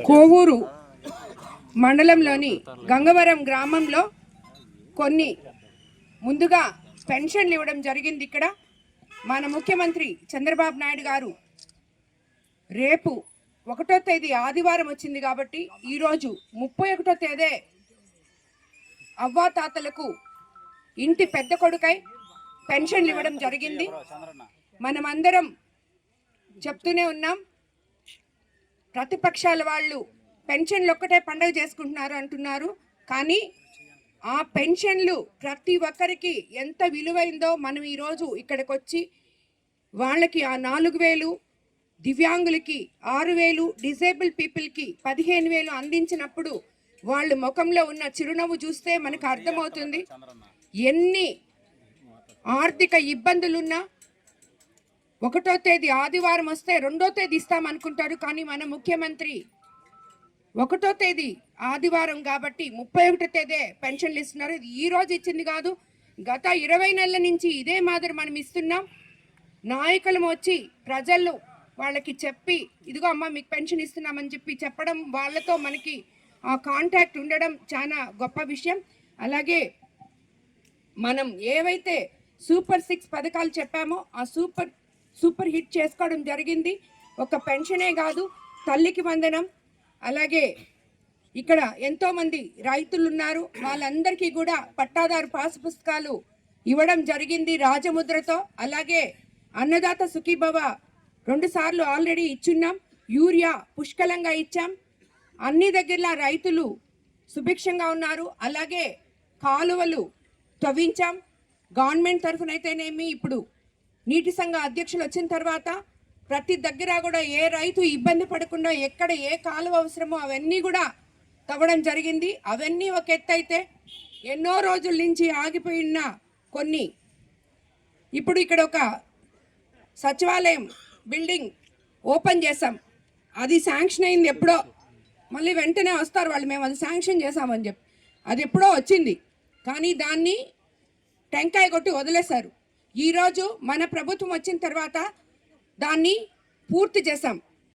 కోవూరు మండలంలోని గంగవరం గ్రామంలో కొన్ని ముందుగా పెన్షన్లు ఇవ్వడం జరిగింది. ఇక్కడ మన ముఖ్యమంత్రి చంద్రబాబు నాయుడు గారు రేపు 1వ తేదీ ఆదివారం వచ్చింది కాబట్టి ఈరోజు 31వ తేదీ అవ్వాతాతలకు ఇంటి పెద్ద కొడుకై పెన్షన్లు ఇవ్వడం జరిగింది. మనమందరం చెప్తూనే ఉన్నాం, ప్రతిపక్షాల వాళ్ళు పెన్షన్లు ఒక్కటే పండుగ చేసుకుంటున్నారు అంటున్నారు. కానీ ఆ పెన్షన్లు ప్రతి ఒక్కరికి ఎంత విలువైందో మనం ఈరోజు ఇక్కడికి వచ్చి వాళ్ళకి ఆ 4,000, దివ్యాంగులకి 6,000, డిజేబుల్ పీపుల్కి 15,000 అందించినప్పుడు వాళ్ళ ముఖంలో ఉన్న చిరునవ్వు చూస్తే మనకు అర్థమవుతుంది ఎన్ని ఆర్థిక ఇబ్బందులున్నా 1వ తేదీ ఆదివారం వస్తే 2వ తేదీ ఇస్తామనుకుంటారు. కానీ మన ముఖ్యమంత్రి 1వ తేదీ ఆదివారం కాబట్టి 31వ తేదీ పెన్షన్లు ఇస్తున్నారు. ఇది ఈ రోజు ఇచ్చింది కాదు, గత 20 నెలల నుంచి ఇదే మాదిరి మనం ఇస్తున్నాం. నాయకులు వచ్చి ప్రజలు వాళ్ళకి చెప్పి ఇదిగో అమ్మ మీకు పెన్షన్ ఇస్తున్నామని చెప్పి చెప్పడం, వాళ్ళతో మనకి ఆ కాంటాక్ట్ ఉండడం చాలా గొప్ప విషయం. అలాగే మనం ఏవైతే సూపర్ 6 పథకాలు చెప్పామో ఆ సూపర్ హిట్ చేసుకోవడం జరిగింది. ఒక పెన్షనే కాదు, తల్లికి వందనం, అలాగే ఇక్కడ ఎంతోమంది రైతులు ఉన్నారు, వాళ్ళందరికీ కూడా పట్టాదారు పాస్ పుస్తకాలు ఇవ్వడం జరిగింది రాజముద్రతో. అలాగే అన్నదాత సుఖీభవ 2 సార్లు ఆల్రెడీ ఇచ్చున్నాం, యూరియా పుష్కలంగా ఇచ్చాం, అన్ని దగ్గరలా రైతులు సుభిక్షంగా ఉన్నారు. అలాగే కాలువలు తవ్వించాం గవర్నమెంట్ తరఫునైతేనేమి. ఇప్పుడు నీటి సంఘ అధ్యక్షులు వచ్చిన తర్వాత ప్రతి దగ్గర కూడా ఏ రైతు ఇబ్బంది పడకుండా ఎక్కడ ఏ కాలువ అవసరమో అవన్నీ కూడా తవ్వడం జరిగింది. అవన్నీ ఒక ఎత్తు అయితే, ఎన్నో రోజుల నుంచి ఆగిపోయిన కొన్ని, ఇప్పుడు ఇక్కడ ఒక సచివాలయం బిల్డింగ్ ఓపెన్ చేసాం, అది శాంక్షన్ అయింది ఎప్పుడో, మళ్ళీ వెంటనే వస్తారు వాళ్ళు మేము అది శాంక్షన్ చేసామని చెప్పి, అది ఎప్పుడో వచ్చింది కానీ దాన్ని టెంకాయ కొట్టి వదిలేశారు. ఈరోజు మన ప్రభుత్వం వచ్చిన తర్వాత దాన్ని పూర్తి చేసాం.